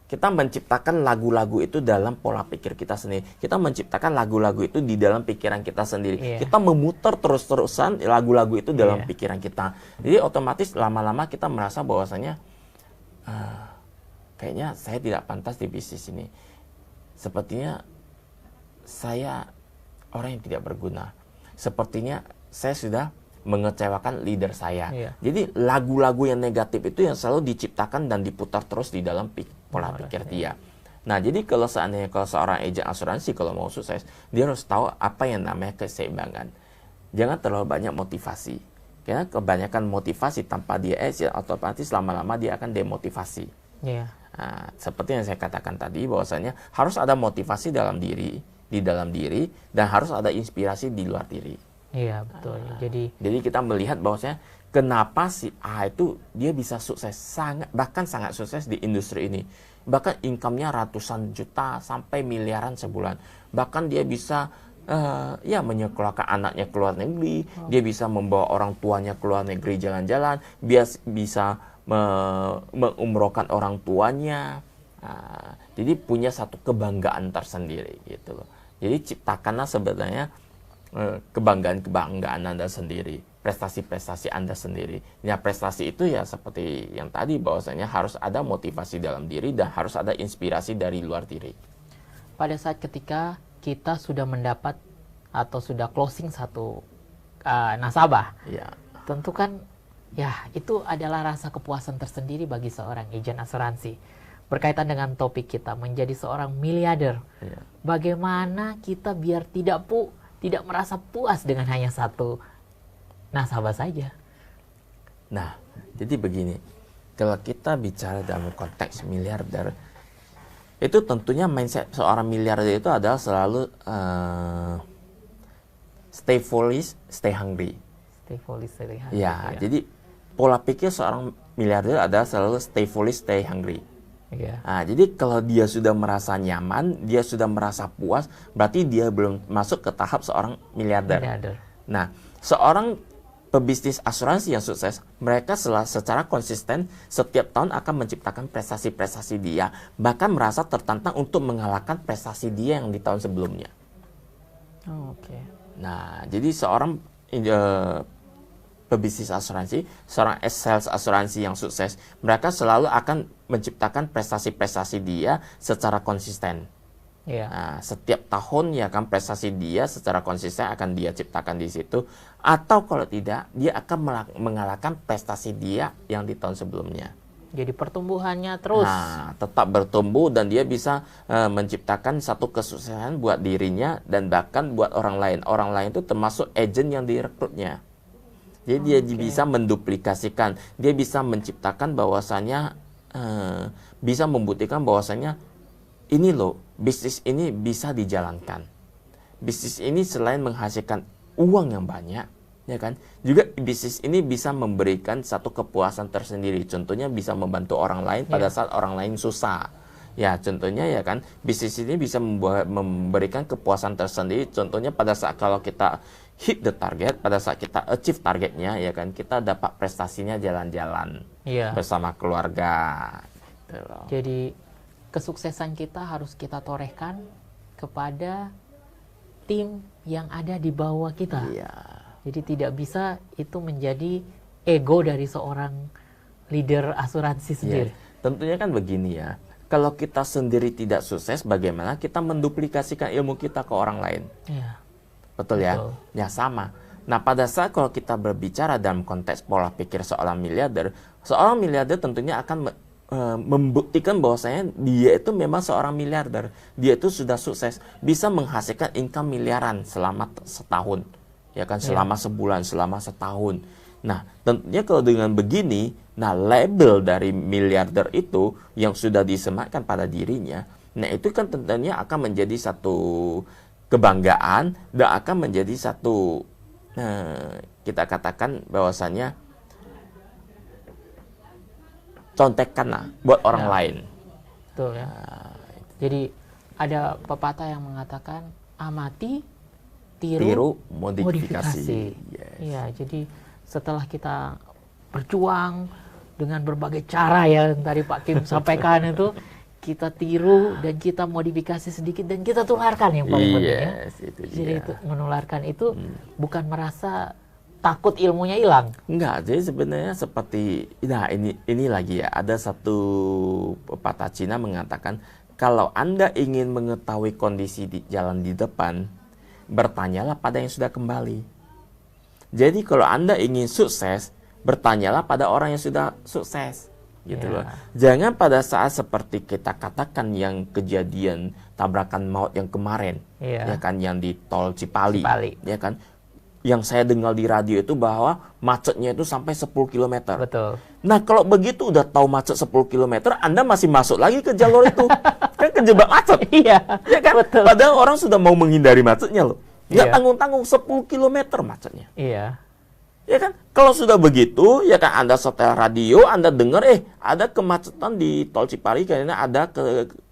kita menciptakan lagu-lagu itu dalam pola pikir kita sendiri. Kita menciptakan lagu-lagu itu di dalam pikiran kita sendiri. Kita memutar terus-terusan lagu-lagu itu dalam pikiran kita. Jadi otomatis lama-lama kita merasa bahwasanya kayaknya saya tidak pantas di bisnis ini. Sepertinya saya orang yang tidak berguna. Sepertinya saya sudah mengecewakan leader saya. Jadi lagu-lagu yang negatif itu yang selalu diciptakan dan diputar terus di dalam pola pikir dia. Nah, jadi kalau seandainya kalau seorang agen asuransi kalau mau sukses, dia harus tahu apa yang namanya keseimbangan. Jangan terlalu banyak motivasi. Karena kebanyakan motivasi tanpa dia action, otomatis lama-lama dia akan demotivasi. Nah, seperti yang saya katakan tadi bahwasanya harus ada motivasi dalam diri, di dalam diri, dan harus ada inspirasi di luar diri. Iya, betul. Jadi kita melihat bahwasanya kenapa si A itu dia bisa sukses, bahkan sangat sukses di industri ini. Bahkan income-nya ratusan juta sampai miliaran sebulan. Bahkan dia bisa menyekolahkan anaknya ke luar negeri, dia bisa membawa orang tuanya ke luar negeri jalan-jalan, bisa mengumrohkan orang tuanya. Jadi punya satu kebanggaan tersendiri gitu loh. Jadi ciptakanlah sebenarnya kebanggaan Anda sendiri, prestasi-prestasi Anda sendiri. Ya, prestasi itu ya seperti yang tadi bahwasanya harus ada motivasi dalam diri dan harus ada inspirasi dari luar diri. Pada saat ketika kita sudah mendapat atau sudah closing satu nasabah, tentu kan ya itu adalah rasa kepuasan tersendiri bagi seorang agen asuransi. Berkaitan dengan topik kita menjadi seorang miliarder, bagaimana kita biar tidak merasa puas dengan hanya satu nasabah saja. Nah, jadi begini, kalau kita bicara dalam konteks miliarder, itu tentunya mindset seorang miliarder itu adalah selalu stay foolish, stay hungry. Stay foolish, stay hungry. Ya, jadi pola pikir seorang miliarder adalah selalu stay foolish, stay hungry. Nah, jadi kalau dia sudah merasa nyaman, dia sudah merasa puas, berarti dia belum masuk ke tahap seorang miliarder. Nah, seorang pebisnis asuransi yang sukses, mereka secara konsisten setiap tahun akan menciptakan prestasi-prestasi dia, bahkan merasa tertantang untuk mengalahkan prestasi dia yang di tahun sebelumnya. Nah, jadi seorang pebisnis asuransi, seorang sales asuransi yang sukses, mereka selalu akan menciptakan prestasi-prestasi dia secara konsisten. Nah, setiap tahun ya kan prestasi dia secara konsisten akan dia ciptakan di situ, atau kalau tidak dia akan mengalahkan prestasi dia yang di tahun sebelumnya. Jadi pertumbuhannya terus. Nah, tetap bertumbuh dan dia bisa menciptakan satu kesuksesan buat dirinya dan bahkan buat orang lain. Orang lain itu termasuk agent yang direkrutnya. Jadi dia bisa menduplikasikan, dia bisa menciptakan bahwasanya bisa membuktikan bahwasanya ini loh, bisnis ini bisa dijalankan. Bisnis ini selain menghasilkan uang yang banyak, ya kan, juga bisnis ini bisa memberikan satu kepuasan tersendiri. Contohnya bisa membantu orang lain pada saat orang lain susah. Ya, contohnya ya kan, bisnis ini bisa memberikan kepuasan tersendiri. Contohnya pada saat kalau kita hit the target, pada saat kita achieve targetnya, ya kan, kita dapat prestasinya jalan-jalan bersama keluarga. Gitu loh. Jadi kesuksesan kita harus kita torehkan kepada tim yang ada di bawah kita. Iya. Jadi tidak bisa itu menjadi ego dari seorang leader asuransi sendiri. Tentunya kan begini ya. Kalau kita sendiri tidak sukses, bagaimana kita menduplikasikan ilmu kita ke orang lain? Iya. Betul ya? Ya sama. Nah, pada saat kalau kita berbicara dalam konteks pola pikir seorang miliarder tentunya akan membuktikan bahwasanya dia itu memang seorang miliarder. Dia itu sudah sukses, bisa menghasilkan income miliaran selama setahun. Ya kan, selama sebulan, selama setahun. Nah, tentunya kalau dengan begini, nah label dari miliarder itu yang sudah disematkan pada dirinya, nah itu kan tentunya akan menjadi satu kebanggaan dan akan menjadi satu kita katakan bahwasanya contekan lah buat orang lain. Betul ya. Jadi ada pepatah yang mengatakan amati, tiru modifikasi. Iya, jadi setelah kita berjuang dengan berbagai cara ya yang tadi Pak Kim sampaikan itu, kita tiru dan kita modifikasi sedikit dan kita tularkan yang paling penting ya. Jadi itu, menularkan itu bukan merasa takut ilmunya hilang. Enggak, jadi sebenarnya seperti ini lagi ya, ada satu pepatah Cina mengatakan kalau Anda ingin mengetahui kondisi di jalan di depan, bertanyalah pada yang sudah kembali. Jadi kalau Anda ingin sukses, bertanyalah pada orang yang sudah sukses. Gitu loh. Jangan pada saat seperti kita katakan yang kejadian tabrakan maut yang kemarin, ya kan, yang di tol Cipali. Ya kan, yang saya dengar di radio itu bahwa macetnya itu sampai 10 km. Betul. Nah, kalau begitu udah tahu macet 10 km, Anda masih masuk lagi ke jalur itu. Kan kejebak macet. Iya. Ya kan? Betul. Padahal orang sudah mau menghindari macetnya loh. Nggak tanggung-tanggung 10 km macetnya. Iya. Ya kan? Kalau sudah begitu, ya kan Anda setel radio, Anda dengar ada kemacetan di tol Cipali karena ada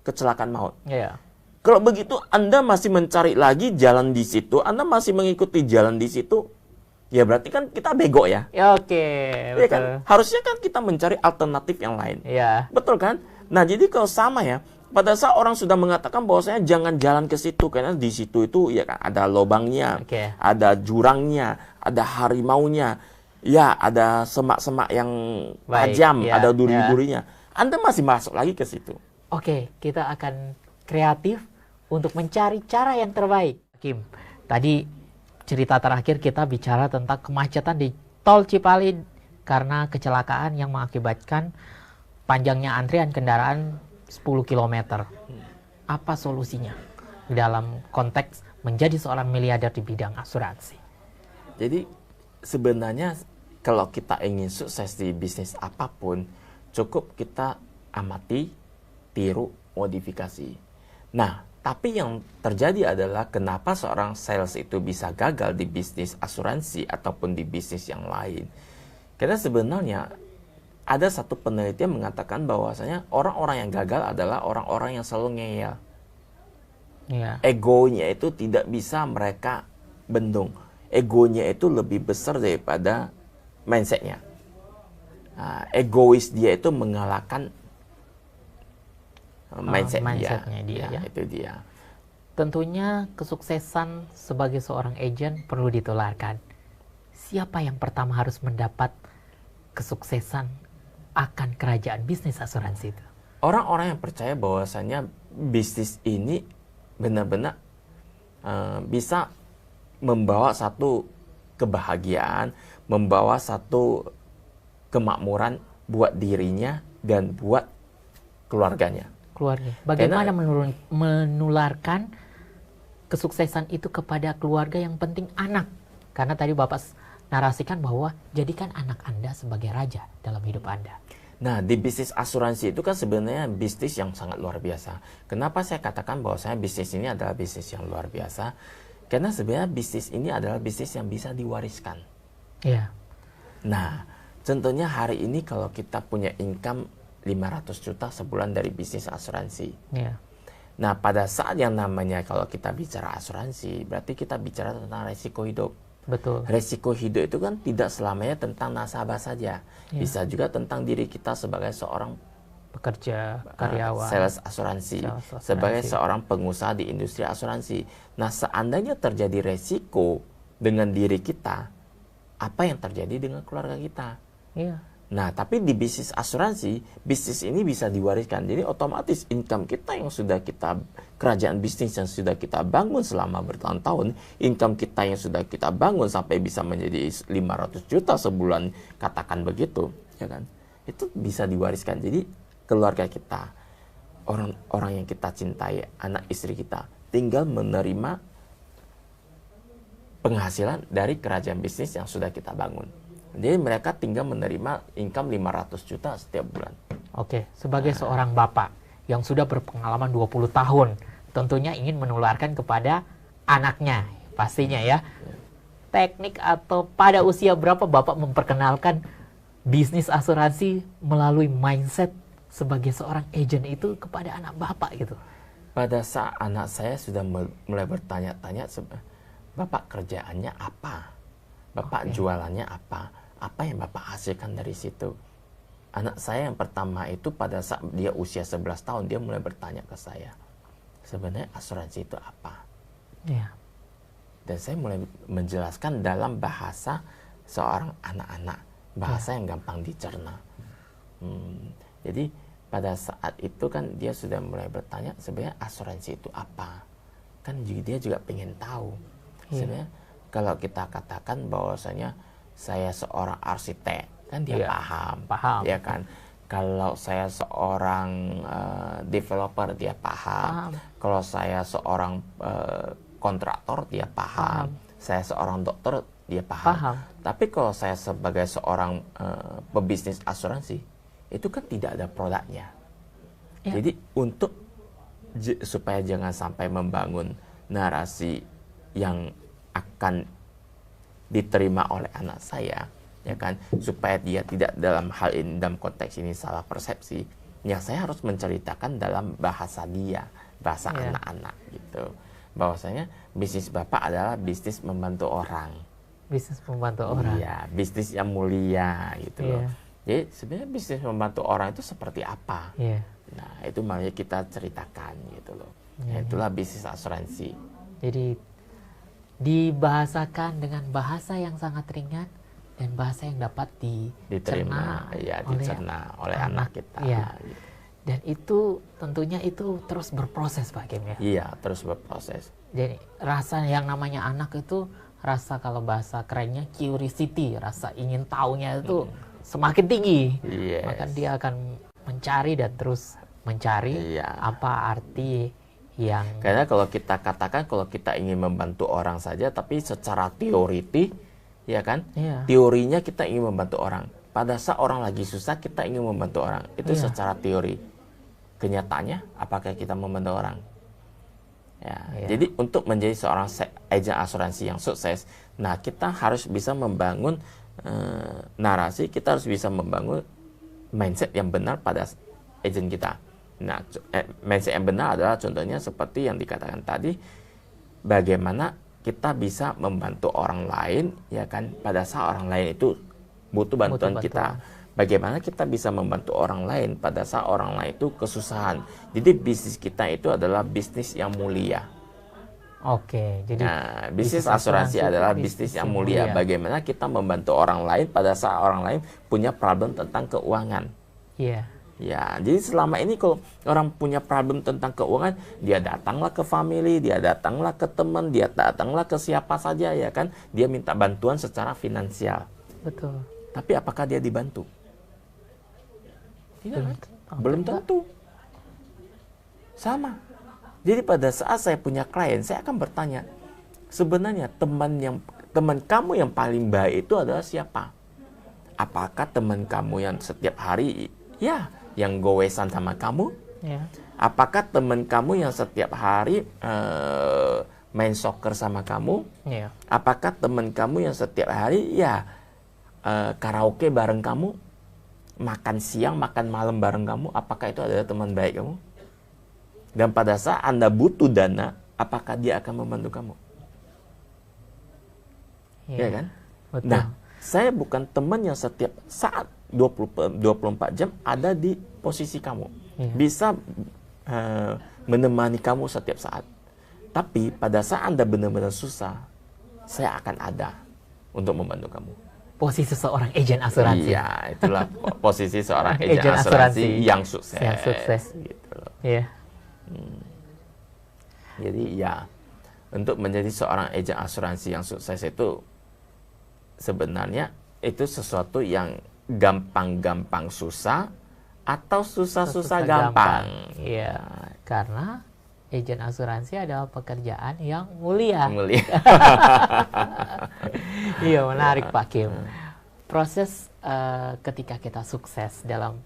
kecelakaan maut. Iya. Kalau begitu Anda masih mencari lagi jalan di situ, Anda masih mengikuti jalan di situ, ya berarti kan kita bego ya. Ya, oke, ya kan? Harusnya kan kita mencari alternatif yang lain. Iya. Betul kan? Nah, jadi kalau sama ya, pada saat orang sudah mengatakan bahwasanya jangan jalan ke situ karena di situ itu ya kan ada lubangnya, ada jurangnya, ada harimaunya, ya ada semak-semak yang tajam, ada duri-durinya. Anda masih masuk lagi ke situ. Oke, kita akan kreatif untuk mencari cara yang terbaik. Kim, tadi cerita terakhir kita bicara tentang kemacetan di tol Cipali karena kecelakaan yang mengakibatkan panjangnya antrian kendaraan 10 km. Apa solusinya dalam konteks menjadi seorang miliarder di bidang asuransi? Jadi sebenarnya kalau kita ingin sukses di bisnis apapun, cukup kita amati, tiru, modifikasi. Nah, tapi yang terjadi adalah kenapa seorang sales itu bisa gagal di bisnis asuransi ataupun di bisnis yang lain. Karena sebenarnya ada satu penelitian mengatakan bahwasanya orang-orang yang gagal adalah orang-orang yang selalu ngeyel. Egonya itu tidak bisa mereka bendung. Egonya itu lebih besar daripada mindsetnya. Egois dia itu mengalahkan mindsetnya dia. Ya, itu dia. Tentunya kesuksesan sebagai seorang agent perlu ditularkan. Siapa yang pertama harus mendapat kesuksesan akan kerajaan bisnis asuransi itu? Orang-orang yang percaya bahwasanya bisnis ini benar-benar bisa membawa satu kebahagiaan, membawa satu kemakmuran buat dirinya dan buat keluarganya. Keluarga. Bagaimana menularkan kesuksesan itu kepada keluarga, yang penting anak? Karena tadi Bapak narasikan bahwa jadikan anak Anda sebagai raja dalam hidup Anda. Nah, di bisnis asuransi itu kan sebenarnya bisnis yang sangat luar biasa. Kenapa saya katakan bahwa bisnis ini adalah bisnis yang luar biasa? Karena sebenarnya bisnis ini adalah bisnis yang bisa diwariskan. Iya. Nah, contohnya hari ini kalau kita punya income 500 juta sebulan dari bisnis asuransi. Iya. Nah, pada saat yang namanya kalau kita bicara asuransi, berarti kita bicara tentang resiko hidup. Betul. Resiko hidup itu kan tidak selamanya tentang nasabah saja. Bisa juga tentang diri kita sebagai seorang pekerja, karyawan, sales asuransi, sebagai seorang pengusaha di industri asuransi. Nah, seandainya terjadi resiko dengan diri kita, apa yang terjadi dengan keluarga kita? Iya. Nah, tapi di bisnis asuransi, bisnis ini bisa diwariskan. Jadi otomatis income kita yang sudah kita, kerajaan bisnis yang sudah kita bangun selama bertahun-tahun, income kita yang sudah kita bangun sampai bisa menjadi 500 juta sebulan, katakan begitu, ya kan? Itu bisa diwariskan. Jadi keluarga kita, orang-orang yang kita cintai, anak istri kita, tinggal menerima penghasilan dari kerajaan bisnis yang sudah kita bangun. Jadi mereka tinggal menerima income 500 juta setiap bulan. Oke, sebagai seorang bapak yang sudah berpengalaman 20 tahun, tentunya ingin menularkan kepada anaknya, pastinya ya. Teknik atau pada usia berapa Bapak memperkenalkan bisnis asuransi melalui mindset sebagai seorang agent itu kepada anak Bapak gitu? Pada saat anak saya sudah mulai bertanya-tanya, Bapak kerjaannya apa? Bapak jualannya apa? Apa yang Bapak hasilkan dari situ? Anak saya yang pertama itu pada saat dia usia 11 tahun, dia mulai bertanya ke saya, sebenarnya asuransi itu apa? Ya. Dan saya mulai menjelaskan dalam bahasa seorang anak-anak, bahasa yang gampang dicerna. Jadi pada saat itu kan dia sudah mulai bertanya, sebenarnya asuransi itu apa? Kan dia juga pengen tahu. Sebenarnya kalau kita katakan bahwasanya saya seorang arsitek, kan dia paham, ya kan. Kalau saya seorang developer, dia paham. Kalau saya seorang kontraktor, dia paham. Saya seorang dokter, dia paham. Tapi kalau saya sebagai seorang pebisnis asuransi, itu kan tidak ada produknya. Jadi untuk supaya jangan sampai membangun narasi yang akan diterima oleh anak saya, ya kan, supaya dia tidak dalam hal ini, dalam konteks ini salah persepsi, ya saya harus menceritakan dalam bahasa dia, bahasa anak-anak gitu, bahwasanya bisnis Bapak adalah bisnis membantu orang. Bisnis membantu orang. Iya, bisnis yang mulia gitu loh. Jadi sebenarnya bisnis membantu orang itu seperti apa? Nah, itu makanya kita ceritakan gitu loh. Itulah bisnis asuransi. Jadi dibahasakan dengan bahasa yang sangat ringan dan bahasa yang dapat diterima oleh anak kita. Gitu. Dan itu tentunya itu terus berproses Pak Kim ya. Iya, terus berproses. Jadi rasa yang namanya anak itu, rasa kalau bahasa kerennya curiosity, rasa ingin tahunya itu semakin tinggi. Maka dia akan mencari dan terus mencari apa arti yang... Karena kalau kita katakan, kalau kita ingin membantu orang saja, tapi secara teoritis, ya kan, teorinya kita ingin membantu orang. Pada saat orang lagi susah, kita ingin membantu orang. Itu secara teori. Kenyataannya, apakah kita membantu orang? Jadi untuk menjadi seorang agen asuransi yang sukses, nah kita harus bisa membangun narasi, kita harus bisa membangun mindset yang benar pada agen kita. Nah, mindset yang benar adalah contohnya seperti yang dikatakan tadi, bagaimana kita bisa membantu orang lain, ya kan, pada saat orang lain itu butuh bantuan kita. Bagaimana kita bisa membantu orang lain pada saat orang lain itu kesusahan. Jadi bisnis kita itu adalah bisnis yang mulia. Oke, jadi bisnis asuransi adalah bisnis yang mulia. Bagaimana kita membantu orang lain pada saat orang lain punya problem tentang keuangan. Ya, jadi selama ini kalau orang punya problem tentang keuangan, dia datanglah ke family, dia datanglah ke teman, dia datanglah ke siapa saja, ya kan, dia minta bantuan secara finansial. Betul. Tapi apakah dia dibantu? Tidak kan? Belum tentu. Sama. Jadi pada saat saya punya klien, saya akan bertanya, sebenarnya teman kamu yang paling baik itu adalah siapa? Apakah teman kamu yang setiap hari yang gowesan sama kamu? Ya. Apakah teman kamu yang setiap hari main soccer sama kamu? Ya. Apakah teman kamu yang setiap hari karaoke bareng kamu? Makan siang, makan malam bareng kamu? Apakah itu adalah teman baik kamu? Dan pada saat Anda butuh dana, apakah dia akan membantu kamu? Ya kan? Betul. Nah, saya bukan teman yang setiap saat 24 jam ada di posisi kamu. Bisa menemani kamu setiap saat. Tapi pada saat Anda benar-benar susah, saya akan ada untuk membantu kamu. Posisi seorang agen asuransi. Iya, itulah posisi seorang agen asuransi yang sukses. Yang sukses. Gitu loh. Iya. Jadi untuk menjadi seorang agen asuransi yang sukses itu sebenarnya itu sesuatu yang gampang-gampang susah atau susah-susah gampang. Iya, karena agen asuransi adalah pekerjaan yang mulia. Iya, menarik Pak Kim. Proses ketika kita sukses dalam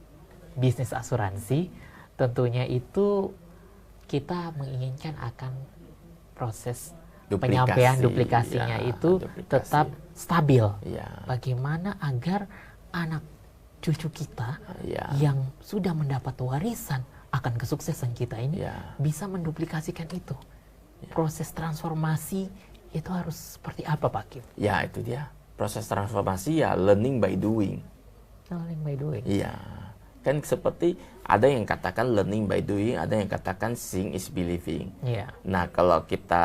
bisnis asuransi, tentunya itu kita menginginkan akan proses penyampaian duplikasinya itu tetap stabil. Ya. Bagaimana agar anak cucu kita yang sudah mendapat warisan akan kesuksesan kita ini bisa menduplikasikan itu. Proses transformasi itu harus seperti apa Pak Kim? Ya, itu dia. Proses transformasi learning by doing. Learning by doing. Iya. Kan seperti ada yang katakan learning by doing, ada yang katakan seeing is believing. Iya. Nah, kalau kita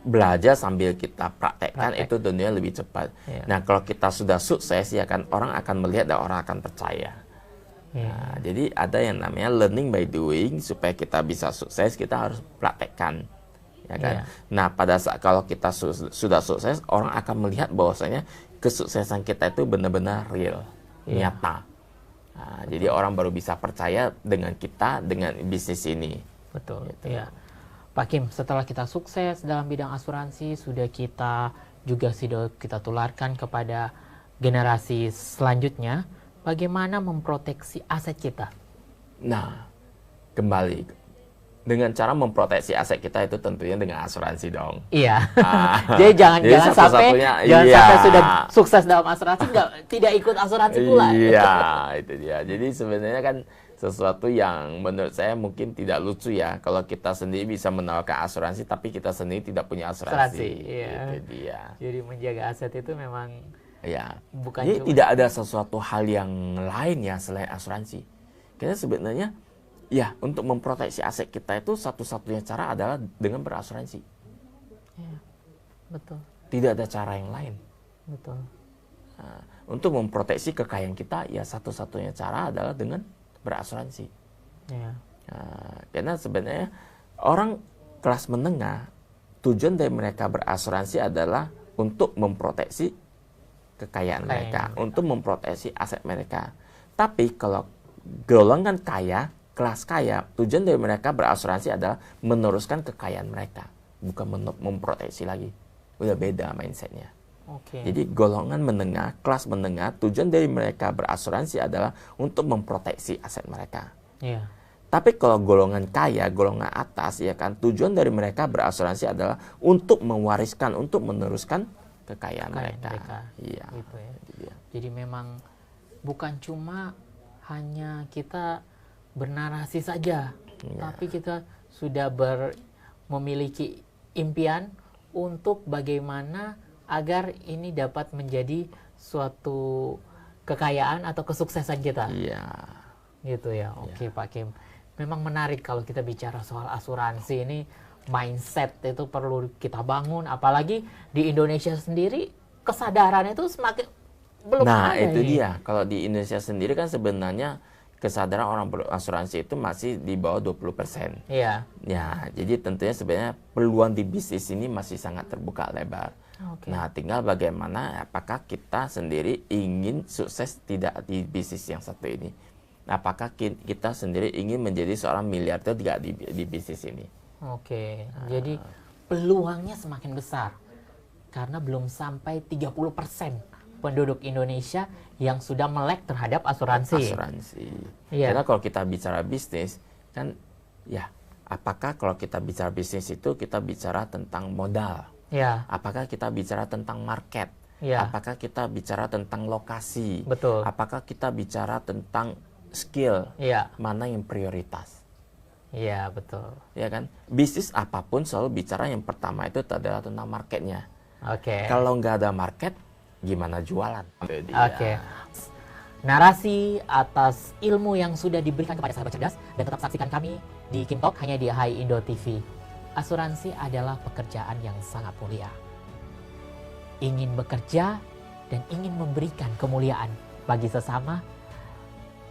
belajar sambil kita praktekkan itu dunia lebih cepat. Iya. Nah, kalau kita sudah sukses kan orang akan melihat dan orang akan percaya. Iya. Nah, jadi ada yang namanya learning by doing. Supaya kita bisa sukses, kita harus praktekkan. Ya kan? Iya. Nah, pada saat kalau kita sudah sukses, orang akan melihat bahwasanya kesuksesan kita itu benar-benar real, nyata. Nah, jadi orang baru bisa percaya dengan kita, dengan bisnis ini. Betul. Gitu. Ya. Pak Kim, setelah kita sukses dalam bidang asuransi, sudah kita tularkan kepada generasi selanjutnya, bagaimana memproteksi aset kita? Nah, kembali dengan cara memproteksi aset kita itu tentunya dengan asuransi dong. Iya. Jadi jangan sampai sudah sukses dalam asuransi tidak ikut asuransi pula. Iya, itu dia. Jadi sebenarnya kan sesuatu yang menurut saya mungkin tidak lucu ya kalau kita sendiri bisa menawarkan asuransi tapi kita sendiri tidak punya asuransi. Iya. Itu dia. Jadi menjaga aset itu memang bukan jadi tidak ada sesuatu hal yang lain ya selain asuransi. Karena sebenarnya untuk memproteksi aset kita itu satu-satunya cara adalah dengan berasuransi. Ya, betul. Tidak ada cara yang lain. Betul. Nah, untuk memproteksi kekayaan kita, satu-satunya cara adalah dengan berasuransi. Ya. Nah, karena sebenarnya orang kelas menengah, tujuan dari mereka berasuransi adalah untuk memproteksi kekayaan mereka, untuk memproteksi aset mereka. Tapi kalau golongan kaya, kelas kaya, tujuan dari mereka berasuransi adalah meneruskan kekayaan mereka, bukan memproteksi lagi. Udah beda mindsetnya. Jadi golongan menengah, kelas menengah, tujuan dari mereka berasuransi adalah untuk memproteksi aset mereka. Yeah. Tapi kalau golongan kaya, golongan atas, tujuan dari mereka berasuransi adalah untuk mewariskan, untuk meneruskan kekayaan mereka. Iya. Gitu ya. Jadi memang bukan cuma hanya kita bernarasi saja, tapi kita sudah memiliki impian untuk bagaimana agar ini dapat menjadi suatu kekayaan atau kesuksesan kita. Iya. Gitu ya. Oke, Pak Kim. Memang menarik kalau kita bicara soal asuransi ini, mindset itu perlu kita bangun, apalagi di Indonesia sendiri kesadaran itu semakin belum ada. Nah, itu dia. Kalau di Indonesia sendiri kan sebenarnya kesadaran orang berasuransi itu masih di bawah 20%. Iya. Ya, jadi tentunya sebenarnya peluang di bisnis ini masih sangat terbuka lebar. Nah, tinggal bagaimana apakah kita sendiri ingin sukses tidak di bisnis yang satu ini. apakah kita sendiri ingin menjadi seorang miliarder di bisnis ini. Oke, jadi peluangnya semakin besar karena belum sampai 30% penduduk Indonesia yang sudah melek terhadap asuransi. Iya. Karena kalau kita bicara bisnis, kan ya, apakah kalau kita bicara bisnis itu kita bicara tentang modal? Ya. Apakah kita bicara tentang market? Ya. Apakah kita bicara tentang lokasi? Betul. Apakah kita bicara tentang skill? Ya. Mana yang prioritas? Iya, betul. Ya kan? Bisnis apapun selalu bicara yang pertama itu adalah tentang marketnya. Oke. Kalau nggak ada market, gimana jualan? Oke. Narasi atas ilmu yang sudah diberikan kepada sahabat cerdas, dan tetap saksikan kami di Kim Talk hanya di Hai Indo TV. Asuransi adalah pekerjaan yang sangat mulia. Ingin bekerja dan ingin memberikan kemuliaan bagi sesama,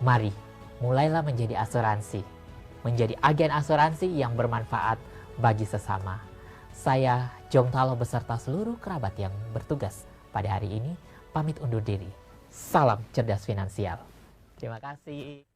mari mulailah menjadi asuransi. Menjadi agen asuransi yang bermanfaat bagi sesama. Saya Jong Talo beserta seluruh kerabat yang bertugas pada hari ini pamit undur diri. Salam cerdas finansial. Terima kasih.